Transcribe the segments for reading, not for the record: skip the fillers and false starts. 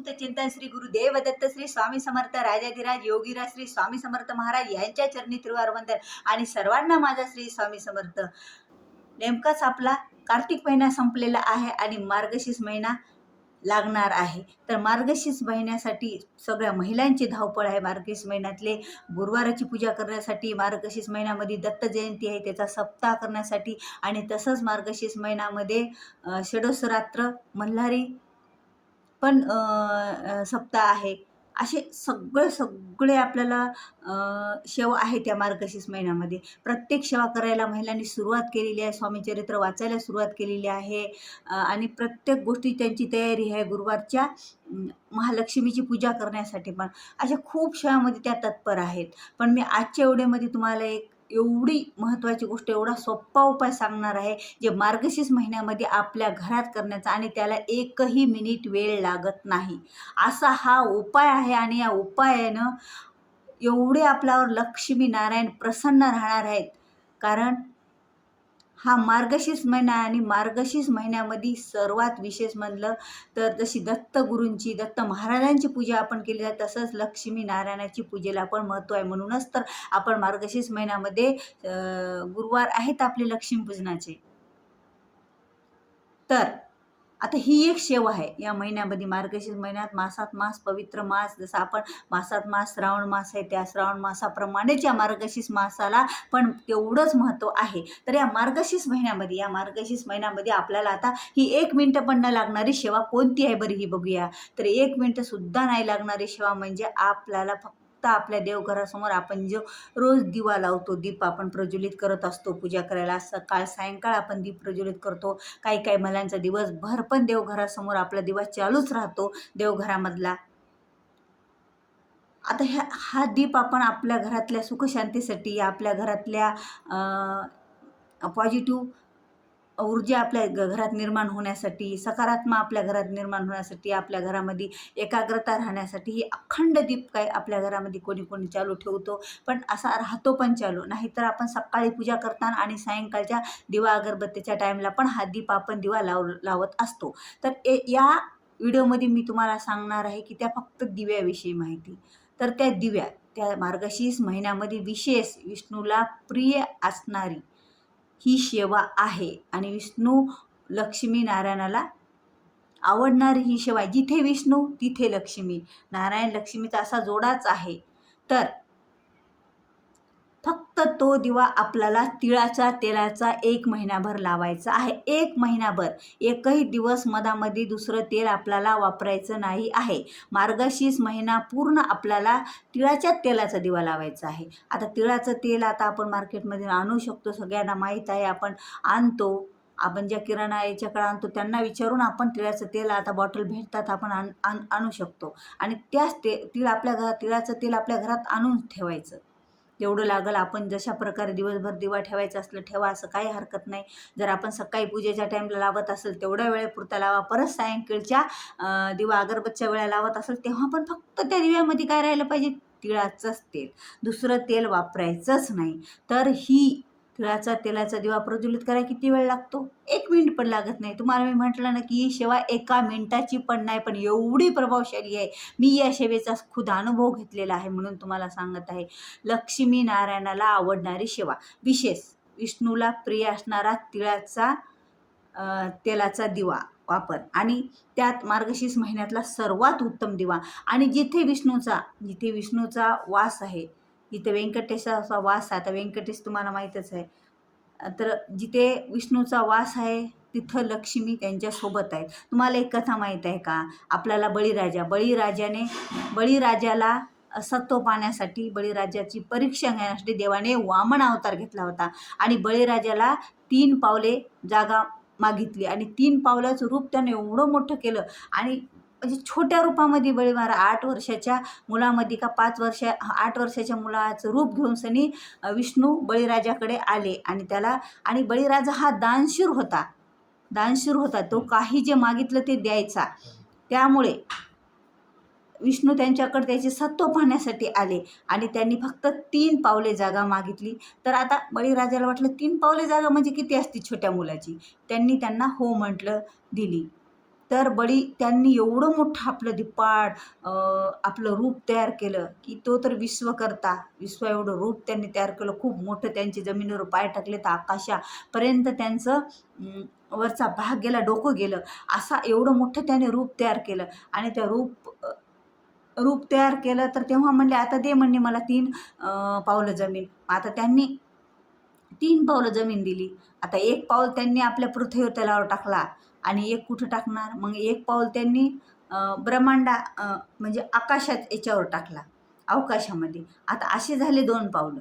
चिंतन श्री गुरुदेव दत्त श्री स्वामी समर्थ राजाधिराज योगीराज श्री स्वामी समर्थ महाराज यांच्या चरणी त्रिवारवंदन आणि सर्वांना माझा श्री स्वामी समर्थ। नेमकाच आपला कार्तिक महिना संपलेला आहे आणि मार्गशीर्ष महिना लागणार आहे। तर मार्गशीर्ष महिन्यासाठी सगळ्या महिलांची धावपळ आहे। मार्गशीर्ष महिन्यातले गुरुवाराची पूजा करण्यासाठी, मार्गशीर्ष महिन्यामध्ये दत्त जयंती आहे त्याचा सप्ताह करण्यासाठी, आणि तसंच मार्गशीर्ष महिन्यामध्ये षोडशरात्र मल्हारी पण सप्ताह आहे। असे सगळे आपल्याला सेवा आहे त्या मार्गशीर्ष महिन्यामध्ये। प्रत्येक सेवा करायला महिलांनी सुरुवात केलेली आहे, स्वामीचरित्र वाचायला सुरुवात केलेली आहे आणि प्रत्येक गोष्टी त्यांची तयारी आहे। गुरुवारच्या महालक्ष्मीची पूजा करण्यासाठी पण अशा खूप सेवामध्ये त्या तत्पर आहेत। पण मी आजच्या व्हिडिओमध्ये तुम्हाला एक एवढी महत्त्वाची गोष्ट, एवढा सोपा उपाय सांगणार आहे जे मार्गशीर्ष महिन्यामध्ये आपल्या घरात करण्याचा आणि त्याला एकही मिनिट वेळ लागत नाही असा हा उपाय आहे। आणि या उपायानं एवढे आपल्यावर लक्ष्मी नारायण प्रसन्न राहणार आहेत, कारण हा मार्गशीर्ष महिना आणि मार्गशीर्ष महिन्यामध्ये सर्वात विशेष म्हणलं तर जशी दत्त गुरूंची, दत्त महाराजांची पूजा आपण केली जाते तसंच लक्ष्मी नारायणाची पूजेला पण महत्त्व आहे। म्हणूनच तर आपण मार्गशीर्ष महिन्यामध्ये गुरुवार आहेत आपले लक्ष्मीपूजनाचे। तर आता ही एक सेवा आहे या महिन्यामध्ये। मार्गशीर्ष महिन्यात मासात मास पवित्र मास, जसं आपण मासात मास श्रावण मास आहे त्या श्रावण मासाप्रमाणेच या मार्गशीर्ष मासाला पण तेवढंच महत्त्व आहे। तर या मार्गशीर्ष महिन्यामध्ये आपल्याला आता ही 1 मिनिट पण न लागणारी सेवा कोणती आहे बरं ही बघूया। तर 1 मिनिट सुद्धा नाही लागणारी सेवा म्हणजे आपल्याला फक्त आपल्या देवघरासमोर आपण जो रोज दिवा लावतो, दीप आपण प्रज्वलित करत असतो पूजा करायला, सकाळ सायंकाळ आपण दीप प्रज्वलित करतो। काही महिलांचा दिवसभर पण देवघरासमोर आपला दिवा चालूच राहतो देवघरामधला। आता हा दीप आपण आपल्या घरातल्या सुखशांतीसाठी, आपल्या घरातल्या पॉझिटिव्ह ऊर्जा आपल्या घरात निर्माण होण्यासाठी, सकारात्मक आपल्या घरात निर्माण होण्यासाठी, आपल्या घरामध्ये एकाग्रता राहण्यासाठी ही अखंड दीप काय आपल्या घरामध्ये कोणी चालू ठेवतो, पण असा राहतो पण चालू। नाहीतर आपण सकाळी पूजा करताना आणि सायंकाळच्या दिवा अगरबत्तीच्या टाईमला पण हा दीप आपण दिवा लावत असतो। तर या व्हिडिओमध्ये मी तुम्हाला सांगणार आहे की त्या फक्त दिव्याविषयी माहिती। तर त्या मार्गशीर्ष महिन्यामध्ये विशेष विष्णूला प्रिय असणारी ही सेवा आहे आणि विष्णू लक्ष्मी नारायणाला आवडणारी ही सेवा। जिथे विष्णू तिथे लक्ष्मी, नारायण लक्ष्मीचा असा जोडाच आहे। तर फक्त तो दिवा आपल्याला तिळाच्या तेलाचा 1 महिनाभर लावायचा आहे। 1 महिनाभर, एकही दिवस मधामध्ये दुसरं तेल आपल्याला वापरायचं नाही आहे। मार्गशीर्ष महिना पूर्ण आपल्याला तिळाच्या तेलाचा दिवा लावायचा आहे। आता तिळाचं तेल आता आपण मार्केटमध्ये आणू शकतो, सगळ्यांना माहीत आहे, आपण आणतो। आपण ज्या किराणा याच्याकडे आणतो त्यांना विचारून आपण तिळाचं तेल आता बॉटल भेटतात, आपण आणू शकतो। आणि त्याच तिळाचं तेल आपल्या घरात आणून ठेवायचं। तेवढं लागल, आपण जशा प्रकारे दिवसभर दिवा ठेवायचा असलं ठेवा, असं काही हरकत नाही। जर आपण सकाळी पूजेच्या टाईमला लावत असेल तेवढ्या वेळेपुरता लावा, परत सायंकाळच्या दिवा अगरबत्तीच्या वेळेला लावत असेल तेव्हा पण फक्त त्या दिव्यामध्ये काय राहिलं पाहिजे, तिळाचंच तेल, दुसरं तेल वापरायचंच नाही। तर ही तिळाचा तेलाचा दिवा प्रज्वलित करायला किती वेळ लागतो? 1 मिनिट पण लागत नाही। तुम्हाला मी म्हटलं ना की ही सेवा 1 मिनिटाची पण नाही, पण एवढी प्रभावशाली आहे। मी या सेवेचा खुद अनुभव घेतलेला आहे म्हणून तुम्हाला सांगत आहे। लक्ष्मी नारायणाला आवडणारी सेवा, विशेष विष्णूला प्रिय असणारा तिळाचा तेलाचा दिवा वापर, आणि त्यात मार्गशीर्ष महिन्यातला सर्वात उत्तम दिवा। आणि जिथे विष्णूचा वास आहे, जिथे व्यंकटेशाचा वास आहे, आता व्यंकटेश तुम्हाला माहीतच आहे, तर जिथे विष्णूचा वास आहे तिथं लक्ष्मी त्यांच्यासोबत आहे। तुम्हाला एक कथा माहीत आहे का? आपल्याला बळीराजाला सत्व पाहण्यासाठी, बळीराजाची परीक्षा घेण्यासाठी देवाने वामन अवतार घेतला होता आणि बळीराजाला 3 पावले जागा मागितली आणि 3 पावलाचं रूप त्याने एवढं मोठं केलं, आणि म्हणजे छोट्या रूपामध्ये बळी महाराज 8 वर्षाच्या मुलामध्ये का 8 वर्षाच्या मुलाचं रूप घेऊन सनी विष्णू बळीराजाकडे आले आणि बळीराजा हा दानशूर होता, तो काही जे मागितलं ते द्यायचा। त्यामुळे विष्णू त्यांच्याकडे त्याचे सत्व पाहण्यासाठी आले आणि त्यांनी फक्त 3 पावले जागा मागितली। तर आता बळीराजाला वाटलं 3 पावले जागा म्हणजे किती असती छोट्या मुलाची, त्यांनी त्यांना हो म्हटलं, दिली। तर त्यांनी एवढं मोठं आपलं धिप्पाड आपलं रूप तयार केलं की तो तर विश्वकर्ता, विश्व एवढं रूप त्यांनी तयार केलं. खूप मोठं त्यांची जमिनीवर पाय टाकले तर आकाशापर्यंत त्यांचं वरचा भाग गेला, डोकं गेलं. असा एवढं मोठं त्याने रूप तयार केलं. आणि त्या रूप तयार केलं तर तेव्हा म्हणले आता दे म्हणणे मला 3 पावलं जमीन. आता त्यांनी 3 पावलं जमीन दिली. आता 1 पाऊल त्यांनी आपल्या पृथ्वी तलावर टाकला आणि 1 कुठं टाकणार? मग 1 पाऊल त्यांनी म्हणजे आकाशात याच्यावर टाकला, अवकाशामध्ये. आता असे झाले 2 पावलं.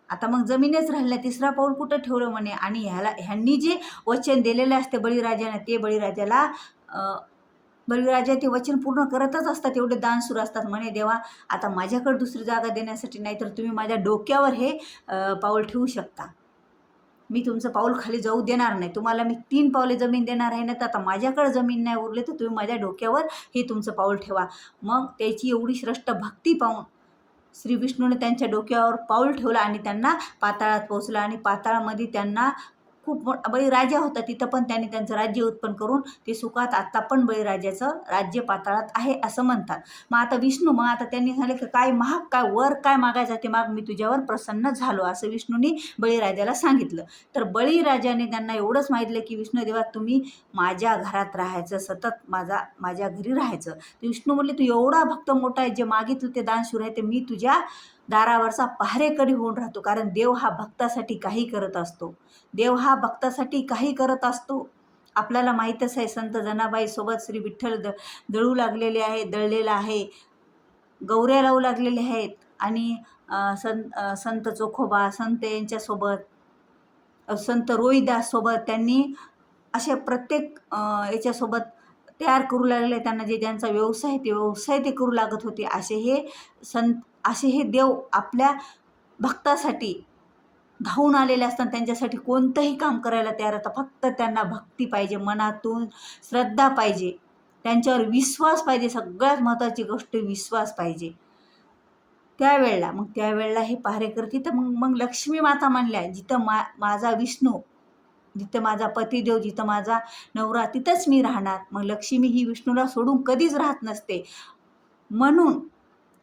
आता मग जमीनच राहिल्या, 3रा पाऊल कुठं ठेवलं म्हणे. आणि ह्यांनी जे वचन दिलेलं असते बळीराजाने, ते बळीराजा ते वचन पूर्ण करतच असतात. एवढे दान सुरू असतात. म्हणे देवा आता माझ्याकडे दुसरी जागा देण्यासाठी नाही तर तुम्ही माझ्या डोक्यावर हे पाऊल ठेवू शकता. मी तुमचं पाऊल खाली जाऊ देणार नाही. तुम्हाला मी 3 पावले जमीन देणार आहे ना, तर आता माझ्याकडे जमीन नाही उरली तर तुम्ही माझ्या डोक्यावर हे तुमचं पाऊल ठेवा. मग त्याची एवढी श्रेष्ठ भक्ती पाहून श्री विष्णूने त्यांच्या डोक्यावर पाऊल ठेवलं आणि त्यांना पाताळात पोहोचलं. आणि पाताळामध्ये त्यांना खूप बळीराजा होता, तिथं पण त्यांनी त्यांचं राज्य उत्पन्न करून ते सुखात आत्ता पण बळीराजाचं राज्य पाताळात आहे असं म्हणतात. मग आता त्यांनी सांगितलं की काय महाग, काय वर काय मागायचं ते माग, मी तुझ्यावर प्रसन्न झालो असं विष्णूने बळीराजाला सांगितलं. तर बळीराजाने त्यांना एवढंच माहितलं की विष्णुदेवा तुम्ही माझ्या घरात राहायचं, सतत माझ्या घरी राहायचं. तर विष्णू म्हणले तू एवढा भक्त मोठा आहे, जे मागितलं ते दान सुरू आहे, ते मी तुझ्या दारावरचा पहारेकरी होऊन राहतो. कारण देव हा भक्तासाठी काही करत असतो. देव हा भक्तासाठी काही करत असतो. आपल्याला माहीतच आहे, संत जनाबाई सोबत श्री विठ्ठल दळू लागलेले आहे, दळलेला आहे, गौऱ्या लावू लागलेले आहेत. आणि संत चोखोबा, संत यांच्यासोबत, संत रोहिदास सोबत त्यांनी असे प्रत्येक याच्यासोबत तयार करू लागले. त्यांना जे ज्यांचा व्यवसाय ते व्यवसाय ते करू लागत होते. असे हे देव आपल्या भक्तासाठी धावून आलेले असतात. त्यांच्यासाठी कोणतंही काम करायला तयार होतं. फक्त त्यांना भक्ती पाहिजे, मनातून श्रद्धा पाहिजे, त्यांच्यावर विश्वास पाहिजे. सगळ्यात महत्त्वाची गोष्ट विश्वास पाहिजे. त्यावेळेला हे पहारेकर तिथं मग लक्ष्मी माता म्हणल्या, जिथं माझा विष्णू, जिथं माझा पतिदेव, जिथं माझा नवरा, तिथंच मी राहणार. मग लक्ष्मी ही विष्णूला सोडून कधीच राहत नसते.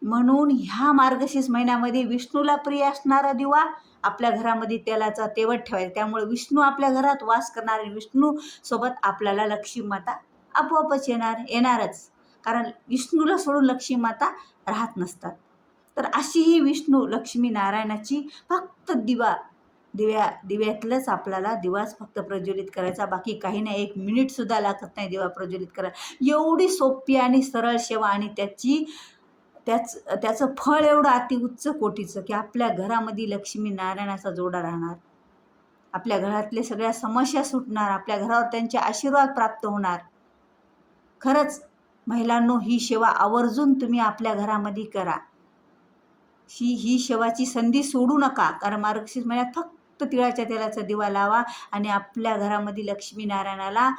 म्हणून ह्या मार्गशीर्ष महिन्यामध्ये विष्णूला प्रिय असणारा दिवा आपल्या घरामध्ये तेलाचा तेवत ठेवायचा. त्यामुळे विष्णू आपल्या घरात वास करणार. विष्णू सोबत आपल्याला लक्ष्मी माता आपोआपच येणारच. कारण विष्णूला सोडून लक्ष्मी माता राहत नसतात. तर अशी ही विष्णू लक्ष्मी नारायणाची फक्त दिव्यातलंच आपल्याला दिवाच फक्त प्रज्वलित करायचा, बाकी काही नाही. 1 मिनिटसुद्धा लागत नाही दिवा प्रज्वलित करायला. एवढी सोपी आणि सरळ सेवा आणि त्याचं फळ एवढं अतिउच्च कोटीचं की आपल्या घरामध्ये लक्ष्मी नारायणाचा जोडा राहणार. आपल्या घरातले सगळ्या समस्या सुटणार. आपल्या घरावर त्यांचे आशीर्वाद प्राप्त होणार. खरंच महिलांनो, ही सेवा आवर्जून तुम्ही आपल्या घरामध्ये करा. ही सेवाची संधी सोडू नका. कारण मार्गशीर्ष महिन्यात फक्त तिळाच्या तेलाचा दिवा लावा आणि आपल्या घरामध्ये लक्ष्मी नारायणाला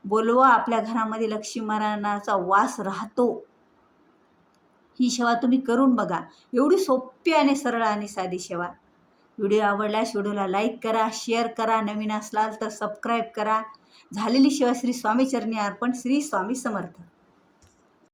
बोलवा. आपल्या घरामध्ये लक्ष्मी नारायणाचा वास राहतो. ही सेवा तुम्ही करून बघा. एवढी सोपी आणि सरळ आणि साधी सेवा. व्हिडिओ आवडल्यास व्हिडिओला लाईक करा, शेअर करा, नवीन असलाल तर सबस्क्राईब करा. झालेली सेवा श्री स्वामी चरणी अर्पण. श्री स्वामी समर्थ.